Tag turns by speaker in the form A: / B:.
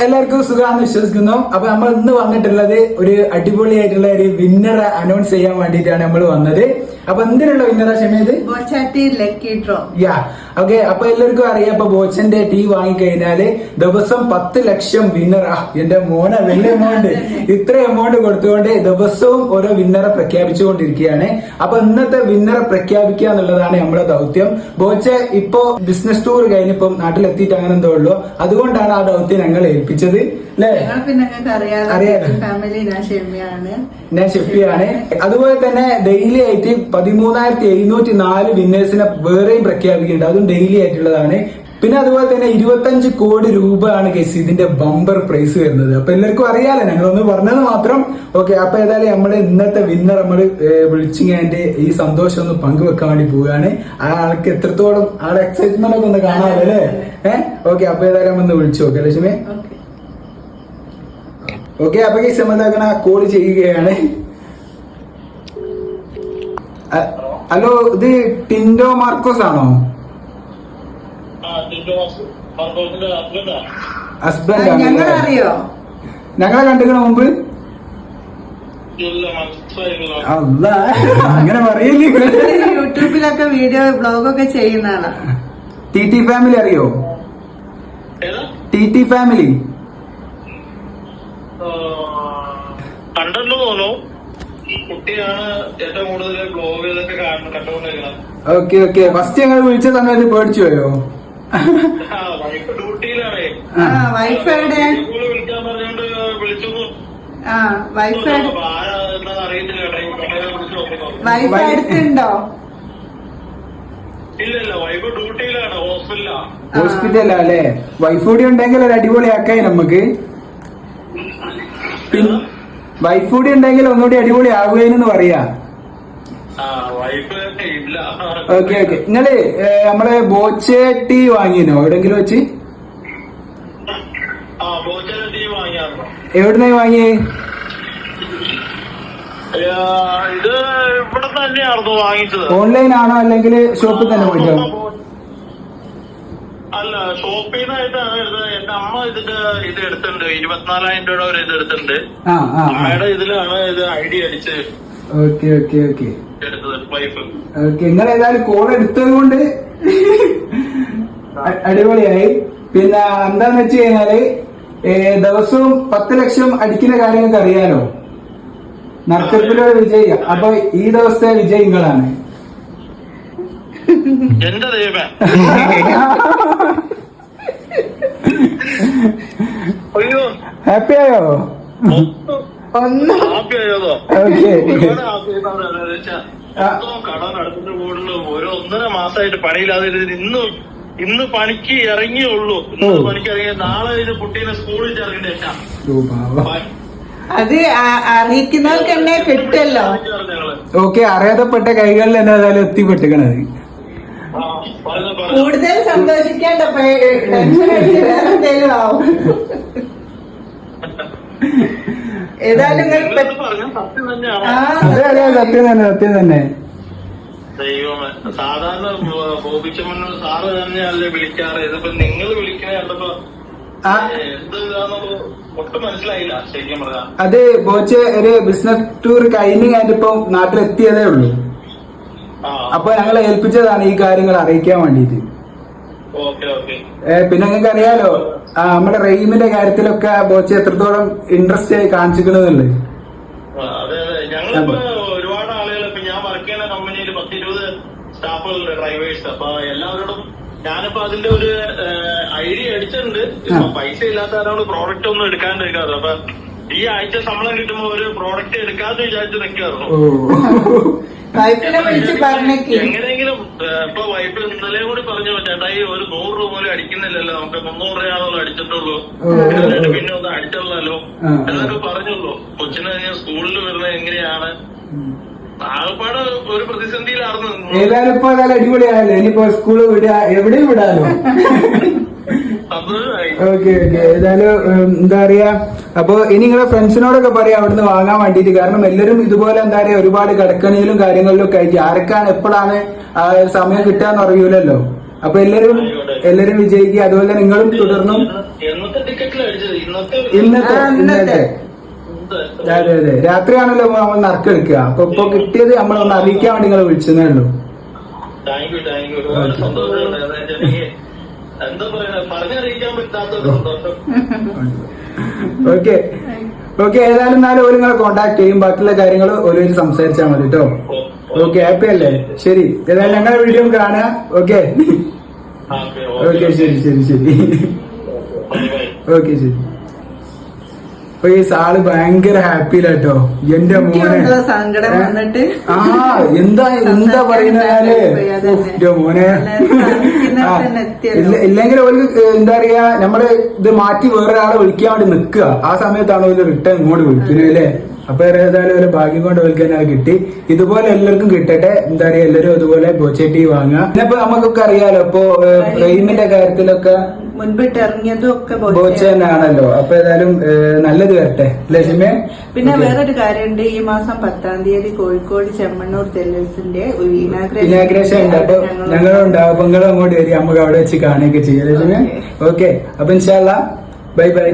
A: എല്ലാവർക്കും സുഖമാണെന്ന് വിശ്വസിക്കുന്നു. അപ്പൊ നമ്മൾ ഇന്ന് വന്നിട്ടുള്ളത് ഒരു അടിപൊളിയായിട്ടുള്ള ഒരു വിന്നറെ അനൗൺസ് ചെയ്യാൻ വേണ്ടിയിട്ടാണ് നമ്മൾ വന്നത്. അപ്പൊ എന്തിനുള്ള വിന്നറാ ക്ഷമയത്? Yeah okay. അപ്പൊ എല്ലാവർക്കും അറിയാം, ഇപ്പൊ ബോച്ചന്റെ ടീ വാങ്ങിക്കഴിഞ്ഞാല് ദിവസം 10 ലക്ഷം വിന്നറാ. എന്റെ മോനെ വലിയ എമൗണ്ട്, ഇത്ര എമൗണ്ട് കൊടുത്തുകൊണ്ട് ദിവസവും ഓരോ വിന്നറെ പ്രഖ്യാപിച്ചുകൊണ്ടിരിക്കുകയാണ്. അപ്പൊ ഇന്നത്തെ വിന്നറെ പ്രഖ്യാപിക്കുക എന്നുള്ളതാണ് നമ്മുടെ ദൗത്യം. ബോച്ച ഇപ്പോ ബിസിനസ് ടൂർ കഴിഞ്ഞിപ്പം നാട്ടിലെത്തിയിട്ട് അങ്ങനെ എന്തോ ഉള്ളൂ. അതുകൊണ്ടാണ് ആ ദൗത്യം ഞങ്ങൾ ഏൽപ്പിച്ചത്. ഞാൻ ഷെഫിയാണ്. അതുപോലെ തന്നെ ഡെയിലി ആയിട്ട് 13,704 വിന്നേഴ്സിനെ വേറെയും പ്രഖ്യാപിക്കുന്നുണ്ട്. അതും ഡെയിലി ആയിട്ടുള്ളതാണ്. പിന്നെ അതുപോലെ തന്നെ 25 കോടി രൂപയാണ് കേസ് ഇതിന്റെ ബമ്പർ പ്രൈസ് വരുന്നത്. അപ്പൊ എല്ലാവർക്കും അറിയാലോ, ഞങ്ങളൊന്ന് പറഞ്ഞത് മാത്രം. ഓക്കെ, അപ്പൊ ഏതായാലും നമ്മള് ഇന്നത്തെ വിന്നർ നമ്മള് വിളിച്ചിങ്ങാന്റെ ഈ സന്തോഷം ഒന്ന് പങ്കുവെക്കാൻ വേണ്ടി പോവുകയാണ്. ആ ആൾക്ക് എത്രത്തോളം ആളെ എക്സൈറ്റ്മെന്റ് ഒക്കെ ഒന്ന് കാണാമല്ലോ അല്ലേ? ഓക്കെ, അപ്പൊ ഏതായാലും ഒന്ന് വിളിച്ചു നോക്കെ ലക്ഷ്മി. ഓക്കെ, അപ്പൊ ഈ സമയത്താക്കണ കോൾ ചെയ്യുകയാണ്. ഹലോ, ഇത് ടിൻഡോ മാർക്കോസ് ആണോ? ഹസ്ബൻഡ്
B: അറിയോ?
A: ഞങ്ങളെ കണ്ടിക്കണ മുമ്പ്? അല്ല, അങ്ങനെ പറയില്ലേ.
B: യൂട്യൂബിലൊക്കെ വീഡിയോ ബ്ലോഗൊക്കെ ചെയ്യുന്ന ആളാ.
A: ടി ഫാമിലി അറിയോ? ടി ഫാമിലി
C: കണ്ടല്ലോ തോന്നുന്നു. കുട്ടിയാണ് ഏറ്റവും കൂടുതൽ ബ്ലോഗിലൊക്കെ കണ്ടുകൊണ്ടിരിക്കുന്നത്.
A: Okay okay. ഫസ്റ്റ് ഞങ്ങൾ വിളിച്ച സമയത്ത് പേടിച്ചു പോയോ?
C: വൈഫ് ഡ്യൂട്ടിയിലാണ്.
B: വൈഫ് എവിടെ?
C: വിളിക്കാൻ പറഞ്ഞോണ്ട് വിളിച്ചു.
B: വൈഫ്
C: അറിയത്തില്ല.
B: വൈഫ് അടുത്തുണ്ടോ?
C: ഇല്ല, വൈഫ് ഡ്യൂട്ടിയിലാണ്.
A: ഹോസ്പിറ്റലാ അല്ലേ? വൈഫ് കൂടി ഉണ്ടെങ്കിൽ ഒരു അടിപൊളിയാക്കായി നമുക്ക്. വൈഫ് കൂടി ഉണ്ടെങ്കിൽ ഒന്നുകൂടി അടിപൊളി ആകുകയെന്ന് പറയാ. Okay okay. നിങ്ങള് നമ്മളെ ബോച്ച ടീ വാങ്ങിനോ എവിടെങ്കിലും വെച്ച്? എവിടുന്ന വാങ്ങിയേ?
C: ഇത് ഇവിടെ തന്നെയായിരുന്നു വാങ്ങിച്ചത്.
A: ഓൺലൈൻ ആണോ അല്ലെങ്കിൽ ഷോപ്പിൽ തന്നെ പോയിട്ടോ?
C: അല്ല, ഷോപ്പിൽ നിന്നായിട്ടാണ് എടുത്തത്. എന്റെ അമ്മ ഇതിന്റെ ഇത് എടുത്തിട്ടുണ്ട്. 24,000 രൂപ ഒരു ഇത് എടുത്തിട്ടുണ്ട്. അമ്മയുടെ ഇതിലാണ് ഇത് ഐഡിയ അടിച്ച്.
A: ഓക്കെ ഓക്കെ ഓക്കെ
C: എടുത്തത് വൈഫ്.
A: ഓക്കെ, നിങ്ങൾ ഏതായാലും കോൾ എടുത്തത് കൊണ്ട് അടിപൊളിയായി. പിന്നെ എന്താന്ന് വെച്ച് കഴിഞ്ഞാല് ദിവസവും 10 ലക്ഷം അടിക്കുന്ന കാര്യങ്ങൾക്ക് അറിയാലോ. നറുക്കെടുപ്പിലൂടെ വിജയി. അപ്പൊ ഈ ദിവസത്തെ വിജയികളാണ്.
C: എന്റെ ദൈവമേ, അയ്യോ,
A: ഹാപ്പി ആയോ?
C: ഹാപ്പി ആയോതോ? കട നടത്തുന്ന കൂടുതലും ഒരു 1.5 മാസമായിട്ട് പണിയില്ലാതെ ഇന്ന് പണിക്ക് ഇറങ്ങിയുള്ളൂ. ഇന്ന് പണിക്ക് ഇറങ്ങിയ നാളെ ഇത് കുട്ടീനെ സ്കൂളിൽ ചേർക്കേണ്ട.
B: അത് അറിയിക്കുന്നവർക്ക് തന്നെ കിട്ടുമല്ലോ.
A: ഓക്കെ, അറിയാതെപ്പെട്ട കൈകളിൽ തന്നെ ഏതായാലും എത്തിപ്പെട്ടിക്കണത്.
B: കൂടുതൽ സന്തോഷിക്കേണ്ട, വേറെന്തേലും ആവും. ഏതായാലും
A: സത്യം തന്നെ.
C: ദൈവമേ, സാധാരണ ബോബിച്ചമ്മ സാറ് തന്നെയല്ലേ വിളിക്കാറ്. ഇതിപ്പോ നിങ്ങൾ വിളിക്കണ കണ്ടപ്പോ ഒട്ടും മനസ്സിലായില്ല ശരിക്കും പറഞ്ഞാ.
A: അത് ബോച്ച ഒരു ബിസിനസ് ടൂർ കഴിഞ്ഞിപ്പോ നാട്ടിലെത്തിയതേ ഉള്ളൂ. അപ്പൊ ഞങ്ങളെ ഏൽപ്പിച്ചതാണ് ഈ കാര്യങ്ങൾ അറിയിക്കാൻ വേണ്ടിട്ട്. പിന്നെ നിങ്ങൾക്ക് അറിയാലോ, നമ്മുടെ റെയിമിന്റെ കാര്യത്തിലൊക്കെ ബോച്ച എത്രത്തോളം ഇൻട്രസ്റ്റ് ആയി കാണിച്ചിട്ടുള്ളത്.
C: അതെ അതെ, ഞങ്ങളിപ്പോ ഒരുപാട് ആളുകൾ, ഇപ്പൊ ഞാൻ വർക്ക് ചെയ്യുന്ന കമ്പനിയിൽ 10-20 സ്റ്റാഫുകളുണ്ട്, ഡ്രൈവേഴ്സ്. അപ്പൊ എല്ലാവരോടും ഞാനിപ്പോ അതിന്റെ ഒരു ഐഡിയ അടിച്ചിട്ടുണ്ട്. ഇപ്പൊ പൈസ ഇല്ലാത്തവരോട് പ്രോഡക്റ്റ് ഒന്നും എടുക്കാണ്ടിരിക്കാറ്. അപ്പൊ ഈ ആഴ്ച ശമ്പളം കിട്ടുമ്പോ ഒരു പ്രോഡക്റ്റ് എടുക്കാതെ വിചാരിച്ച് നിൽക്കാറുള്ളൂ. എങ്ങനെയെങ്കിലും ഇപ്പൊ വൈഫ് ഇന്നലെ കൂടി പറഞ്ഞു, ചേട്ടായി ഒരു 100 രൂപ പോലും അടിക്കുന്നില്ലല്ലോ, നമുക്ക് 300 രൂപയോളം അടിച്ചിട്ടുള്ളൂ, പിന്നെ ഒന്നും അടിച്ചല്ലോ എന്നൊക്കെ പറഞ്ഞുള്ളൂ. കൊച്ചിനെ സ്കൂളിൽ വരുന്നത് എങ്ങനെയാണ്, ആകപ്പാട് ഒരു പ്രതിസന്ധിയിലായിരുന്നു.
A: ഏതായാലും ഇപ്പൊ അടിപൊളിയായല്ലോ. ഇനിയിപ്പോ സ്കൂള് വിടുക, എവിടെയും വിടാലോ. Okay okay. ഏതായാലും എന്താ പറയാ, അപ്പൊ ഇനി നിങ്ങളെ ഫ്രണ്ട്സിനോടൊക്കെ പറയാം അവിടുന്ന് വാങ്ങാൻ വേണ്ടിട്ട്. കാരണം എല്ലാവരും ഇതുപോലെ എന്താ പറയാ ഒരുപാട് കടക്കണിയിലും കാര്യങ്ങളിലും ഒക്കെ ആയിട്ട് ആർക്കാണ് എപ്പോഴാണ് സമയം കിട്ടാന്ന് അറിയൂലല്ലോ. അപ്പൊ എല്ലാരും വിജയിക്കുക. അതുപോലെ തന്നെ നിങ്ങളും തുടർന്നും
C: എന്നത്തെ ടിക്കറ്റിലാണ് അടിച്ചത്?
A: ഇന്നത്തെ അതെ അതെ രാത്രിയാണല്ലോ നമ്മൾ നറുക്കെടുക്കുക. അപ്പൊ ഇപ്പൊ കിട്ടിയത് നമ്മളൊന്ന് അറിയിക്കാൻ വേണ്ടി നിങ്ങളെ വിളിച്ചതേ ഉള്ളൂ.
C: താങ്ക് യു ഒരുപാട് സന്തോഷമുണ്ട്. അതായത് എനിക്ക് എന്താ പറയുക, പറഞ്ഞറിയിക്കാൻ പറ്റാത്തൊരു സന്തോഷം.
A: ഓക്കെ ഏതായാലും എന്നാലും ഓര് നിങ്ങളെ കോണ്ടാക്ട് ചെയ്യും. ബാക്കിയുള്ള കാര്യങ്ങൾ ഓരോ സംസാരിച്ചാൽ മതി കേട്ടോ. ഓക്കെ ഹാപ്പി അല്ലേ? ശരി ഏതായാലും ഞങ്ങളുടെ വീഡിയോ കാണുക. ഓക്കെ ശരി ഓക്കെ ശരി. അപ്പൊ ഈ സാള് ഭയങ്കര ഹാപ്പിയിലാട്ടോ. എന്റെ മോനെ
B: സങ്കടം വന്നിട്ട്
A: എന്താ പറയുന്നേ മോനെ. ഇല്ലെങ്കിൽ അവർക്ക് എന്താ പറയാ, നമ്മള് ഇത് മാറ്റി വേറൊരാളെ വിളിക്കാൻ വേണ്ടി നിക്കുക. ആ സമയത്താണ് ഒരു റിട്ടേൺ ഇങ്ങോട്ട് വിളിക്കുന്നത് അല്ലേ? അപ്പൊ ഏതായാലും ഒരു ഭാഗ്യം കൊണ്ട് വിളിക്കാൻ കിട്ടി. ഇതുപോലെ എല്ലാവർക്കും കിട്ടട്ടെ. എന്താ പറയാ, എല്ലാവരും അതുപോലെ ബോച്ചട്ടി വാങ്ങുക. ഇന്നിപ്പോ നമുക്കൊക്കെ അറിയാലോ, ഇപ്പൊ ഫ്രെയിമിന്റെ കാര്യത്തിലൊക്കെ
B: മുൻപിട്ട് ഇറങ്ങിയതും ഒക്കെ
A: ബോച്ച തന്നെയാണല്ലോ. അപ്പൊ ഏതായാലും നല്ലത് വരട്ടെ ലക്ഷ്മി.
B: പിന്നെ വേറൊരു കാര്യമുണ്ട്, ഈ മാസം 10-ാം തീയതി കോഴിക്കോട് ചെമ്മണ്ണൂർ ടെല്ലേഴ്സിന്റെ ഒരു
A: ഇനാഗ്രേഷൻ ഉണ്ട്. അപ്പൊ ഞങ്ങളുണ്ടാവും. അപ്പൊ നിങ്ങളും അങ്ങോട്ട് വരിക, നമുക്ക് അവിടെ വെച്ച് കാണുകയൊക്കെ ചെയ്യാം ലക്ഷ്മി. ഓക്കെ അപ്പൊ ഇൻഷാ അല്ലാ ബൈ ബൈ.